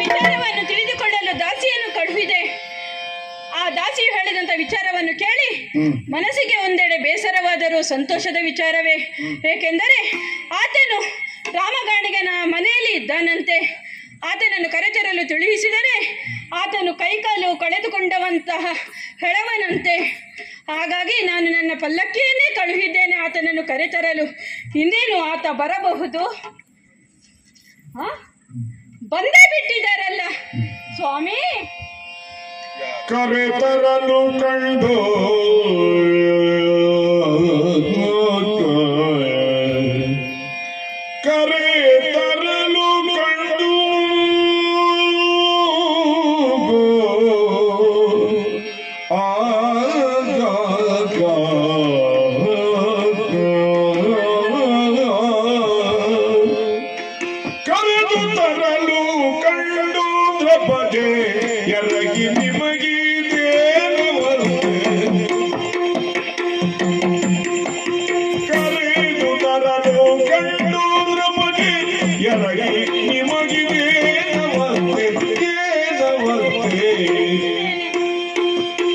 ವಿಚಾರವನ್ನು ತಿಳಿದುಕೊಳ್ಳಲು ದಾಸಿಯನ್ನು ಕಳುಹಿದೆ. ಆ ದಾಸಿಯು ಹೇಳಿದಂತ ವಿಚಾರವನ್ನು ಕೇಳಿ ಮನಸ್ಸಿಗೆ ಒಂದೆಡೆ ಬೇಸರವಾದರೂ ಸಂತೋಷದ ವಿಚಾರವೇ. ಏಕೆಂದರೆ ಆತನು ರಾಮಗಾಣಿಗನ ಮನೆಯಲ್ಲಿ ಇದ್ದಾನಂತೆ. ಆತನನ್ನು ಕರೆತರಲು ತಿಳಿಸಿದರೆ ಆತನು ಕೈಕಾಲು ಕಳೆದುಕೊಂಡವಂತಹ ಹೆಳವನಂತೆ. ಹಾಗಾಗಿ ನಾನು ನನ್ನ ಪಲ್ಲಕ್ಕಿಯನ್ನೇ ಕಳುಹಿದ್ದೇನೆ ಆತನನ್ನು ಕರೆತರಲು. ಇನ್ನೇನು ಆತ ಬರಬಹುದು. ಬಂದೇ ಬಿಟ್ಟಿದ್ದಾರಲ್ಲ ಸ್ವಾಮಿ. ಕರೆತರಲು ಕಂಡು ಕರೆತರಲು ಕಂಡು ಕರೆದು ತರಲು ಕಂಡು ದ್ರೌಪದಿ ಎರಗಿ ನಿಮಗಿದೇನವರು ಕರೆದು ತರಲು ಕಂಡು ದ್ರೌಪದಿ ಎರಗಿ ನಿಮಗಿದೇನವರ್ತೆ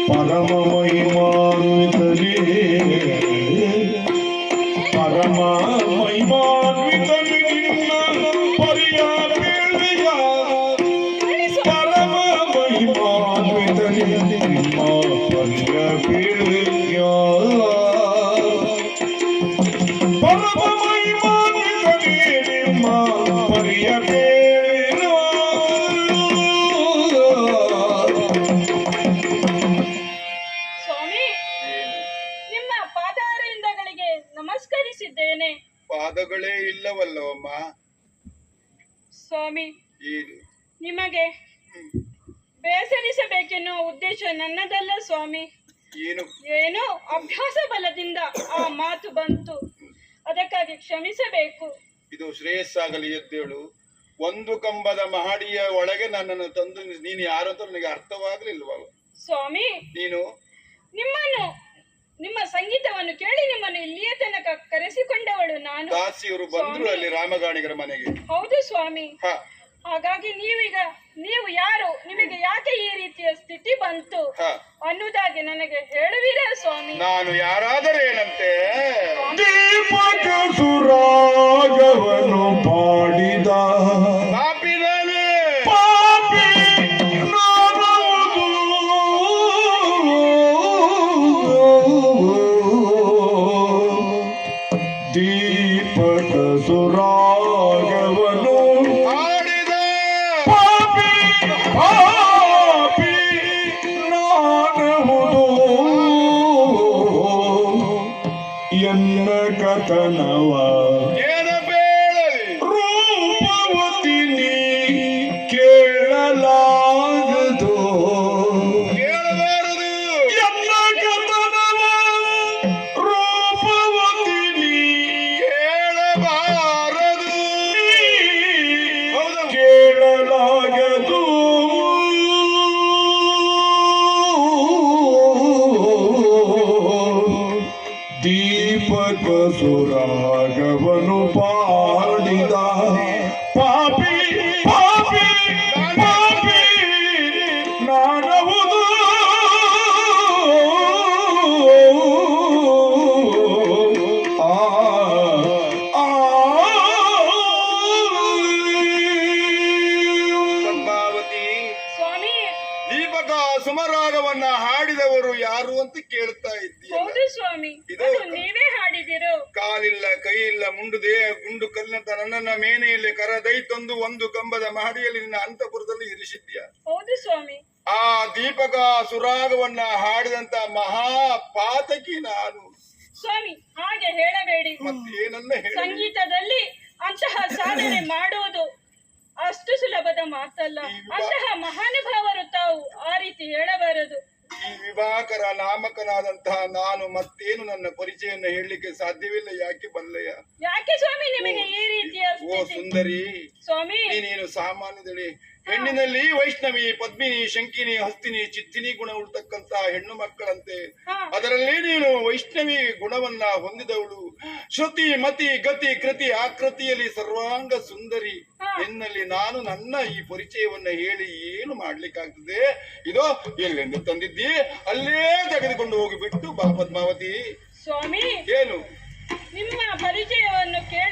ಪರಮ ಮಹಿಮಾನ್ವಿತನೇ ಪರಮ ಮಹಿಮಾನ್ವಿತನೇ ನಿನ್ನ ಪರಿಯ ಬೀಳಿಯ ಪರಮ ಮಹಿಮಾನ್ವಿತನೇ ನಿಮ್ಮ ಪರಿಯ ಬೀಳಿಯ ಪರಮ ಮಹಿಮಾನ್ವಿತನೇ ನಿಮ್ಮ ಪರಿಯ ಬೀಳಿಯ. ಸ್ವಾಮಿ, ನಿಮ್ಮ ಪಾದಾರವಿಂದಗಳಿಗೆ ನಮಸ್ಕರಿಸಿದ್ದೇನೆ. ಪಾದಗಳೇ ಇಲ್ಲವಲ್ಲವಮ್ಮ. ಸ್ವಾಮಿ, ಏನು ನಿಮಗೆ ಬೇಸರಿಸಬೇಕೆನ್ನುವ ಉದ್ದೇಶ ನನ್ನದಲ್ಲ ಸ್ವಾಮಿ. ಏನೋ ಅಭ್ಯಾಸ ಬಲದಿಂದ ಆ ಮಾತು ಬಂತು, ಅದಕ್ಕಾಗಿ ಕ್ಷಮಿಸಬೇಕು. ಇದು ಶ್ರೇಯಸ್ಸಾಗಲಿ ಎದ್ದೇಳು. ಒಂದು ಕಂಬದ ಮಹಡಿಯ ಒಳಗೆ ನನ್ನನ್ನು ತಂದು ನೀನು ಯಾರು ಅಂತ ನನಗೆ ಅರ್ಥವಾಗಲಿಲ್ವಲ್ಲ ಸ್ವಾಮಿ. ನೀನು ನಿಮ್ಮ ಸಂಗೀತವನ್ನು ಕೇಳಿ ನಿಮ್ಮನ್ನು ಇಲ್ಲಿಯೇ ತನಕ ಕರೆಸಿಕೊಂಡವಳು ನಾನು. ದಾಸಿಯವರು ಬಂದ್ರು ಅಲ್ಲಿ ರಾಮಗಾಣಿಗರ ಮನೆಗೆ. ಹೌದು ಸ್ವಾಮಿ. ಹಾಗಾಗಿ ನೀವು ಯಾರು, ನಿಮಗೆ ಯಾಕೆ ಈ ರೀತಿಯ ಸ್ಥಿತಿ ಬಂತು ಅನ್ನುವುದಾಗಿ ನನಗೆ ಹೇಳುವಿರಾ ಸ್ವಾಮಿ? ನಾನು ಯಾರಾದರೇನಂತೆ? ದೀಪಕ ಸುರಾಗವನು ಪಾಡಿದ ಪಾಪಿ ನಾನವುದು ದೀಪಕ ಸುರಾಗವನು ಆಡಿದ ಪಾಪಿ ಪಾಪಿ ನಾನವುದು ಎನ್ನ ಕಥನವ ಏನ ಬೇಡಲಿ ರೂಪವತಿ ನೀ ಕೇಳಲಾಗದು ಕೇಳಬಾರದು. ಎನ್ನ ಕಥನವ ರೂಪವತಿ ನೀ ಕೇಳಬಾರದು. ಹೌದು. ಕೇಳಲಾಗದು ದೀಪಕ ಸುರಾಗವನು ಪಾಡಿದ ಪಾಪಿ ಪಾಪಿ ಪಾಪಿ ನಾನವುದು ಪದ್ಮಾವತಿ, ಸ್ವಾಮಿ. ದೀಪಕ ಸುಮರಾಗವನ್ನ ಹಾಡಿದವರು ಯಾರು ಅಂತ ಕೇಳ್ತಾ ಇದ್ದೀಯ. ಹೌದು ಸ್ವಾಮಿ, ಇದು ಅದು ನೀವೇ ಹಾಡಿದಿರು. ಕಾಲಿಲ್ಲ ಕೈ ಇಲ್ಲ ಮುಂಡು ಗುಂಡು ಕಲ್ಲಿನಂತ ನನ್ನನ್ನ ಮೇನೆಯಲ್ಲಿ ಕರದೈತೊಂದು ಒಂದು ಕಂಬದ ಮಹಡಿಯಲ್ಲಿ ನಿನ್ನ ಅಂತಃಪುರದಲ್ಲಿ ಇರಿಸಿದ್ಯ. ಹೌದು ಸ್ವಾಮಿ. ಆ ದೀಪಕ ಸುರಾಗವನ್ನ ಹಾಡಿದಂತ ಮಹಾ ಪಾತಕಿ ನಾನು. ಸ್ವಾಮಿ, ಹಾಗೆ ಹೇಳಬೇಡಿ. ಮತ್ತೇನನ್ನ ಹೇಳಿ? ಸಂಗೀತದಲ್ಲಿ ಅಂತಹ ಸಾಧನೆ ಮಾಡುವುದು ಅಷ್ಟು ಸುಲಭದ ಮಾತಲ್ಲ. ಅಂತಹ ಮಹಾನುಭಾವರು ತಾವು ಆ ರೀತಿ ಹೇಳಬಾರದು. ಈ ವಿವಾಹಕರ ನಾಮಕನಾದಂತಹ ನಾನು ಮತ್ತೇನು ನನ್ನ ಪರಿಚಯವನ್ನು ಹೇಳಲಿಕ್ಕೆ ಸಾಧ್ಯವಿಲ್ಲ. ಯಾಕೆ ಬಲ್ಲಯ್ಯ? ಯಾಕೆ ಸ್ವಾಮಿ ನಿಮಗೆ ಈ ರೀತಿಯ ಓ ಸುಂದರಿ, ಸ್ವಾಮಿ? ನೀನೇನು ಸಾಮಾನ್ಯದಳಿ ಹೆಣ್ಣಿನಲ್ಲಿ ವೈಷ್ಣವಿ, ಪದ್ಮಿನಿ, ಶಂಕಿನಿ, ಹಸ್ತಿನಿ, ಚಿತ್ತಿನಿ ಗುಣ ಉಳ್ತಕ್ಕಂತ ಹೆಣ್ಣು ಮಕ್ಕಳಂತೆ ಹಾ. ಅದರಲ್ಲಿ ನೀನು ವೈಷ್ಣವಿ ಗುಣವನ್ನ ಹೊಂದಿದವಳು. ಶ್ರುತಿ, ಮತಿ, ಗತಿ, ಕೃತಿ, ಆಕೃತಿಯಲ್ಲಿ ಸರ್ವಾಂಗ ಸುಂದರಿ. ಎನ್ನಲ್ಲಿ ನಾನು ನನ್ನ ಈ ಪರಿಚಯವನ್ನ ಹೇಳಿ ಏನು ಮಾಡ್ಲಿಕ್ಕಾಗ್ತದೆ? ಇದೋ ಎಲ್ಲೆಂದು ತಂದಿದ್ದಿ ಅಲ್ಲೇ ತೆಗೆದುಕೊಂಡು ಹೋಗಿಬಿಟ್ಟು ಬಾ ಪದ್ಮಾವತಿ. ಸ್ವಾಮಿ, ಏನು ನಿಮ್ಮ ಪರಿಚಯವನ್ನು ಕೇಳಿ